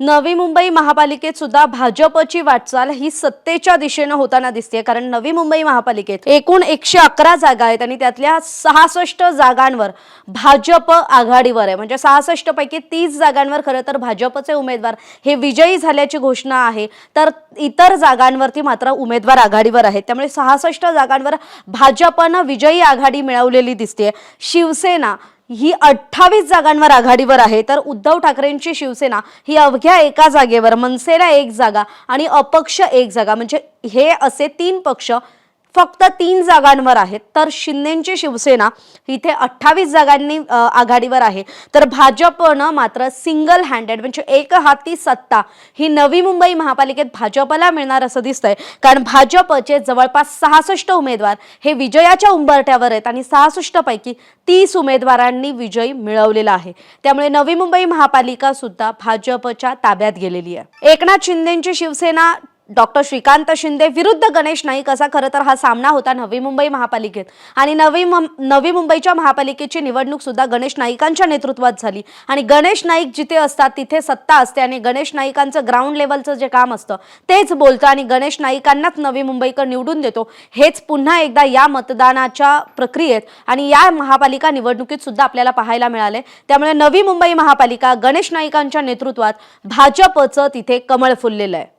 नवी मुंबई महापालिकेत सुद्धा भाजपची वाटचाल ही सत्तेच्या दिशेने होताना दिसते। कारण नवी मुंबई महापालिकेत एकूण 111 जागा आहेत आणि त्यातल्या 66 जागांवर भाजप आघाडीवर आहे। म्हणजे 66 पैकी 30 जागांवर खरं तर भाजपचे उमेदवार हे विजयी झाल्याची घोषणा आहे, तर इतर जागांवरती मात्र उमेदवार आघाडीवर आहेत। त्यामुळे 66 जागांवर भाजपने विजयी आघाडी मिळवलेली दिसते। शिवसेना ही 28 जागांवर आघाडीवर आहे, तर उद्धव ठाकरेंची शिवसेना ही अवघ्या एका जागेवर, मनसेला 1 जागा आणि अपक्ष 1 जागा, म्हणजे हे असे 3 पक्ष फक्त 3 जागांवर आहेत। तर शिंदेची शिवसेना इथे 28 जागांनी आघाडीवर आहे, तर भाजपनं मात्र सिंगल हँडेड म्हणजे एक हाती सत्ता ही नवी मुंबई महापालिकेत भाजपला मिळणार असं दिसतंय। कारण भाजपचे जवळपास 66 उमेदवार हे विजयाच्या उंबरठ्यावर आहेत आणि 66 पैकी 30 उमेदवारांनी विजय मिळवलेला आहे। त्यामुळे नवी मुंबई महापालिका सुद्धा भाजपच्या ताब्यात गेलेली आहे। एकनाथ शिंदेची शिवसेना डॉक्टर श्रीकांत शिंदे विरुद्ध गणेश नाईक असा खरं तर हा सामना होता नवी मुंबई महापालिकेत। आणि नवी मुंबईच्या महापालिकेची निवडणूक सुद्धा गणेश नाईकांच्या नेतृत्वात झाली आणि गणेश नाईक जिथे असतात तिथे सत्ता असते आणि गणेश नाईकांचं ग्राउंड लेवलचं जे काम असतं तेच बोलतं आणि गणेश नाईकांनाच नवी मुंबईकर निवडून देतो। हेच पुन्हा एकदा या मतदानाच्या प्रक्रियेत आणि या महापालिका निवडणुकीत सुद्धा आपल्याला पाहायला मिळाले। त्यामुळे नवी मुंबई महापालिका गणेश नाईकांच्या नेतृत्वात भाजपचं तिथे कमळ फुललेलं आहे।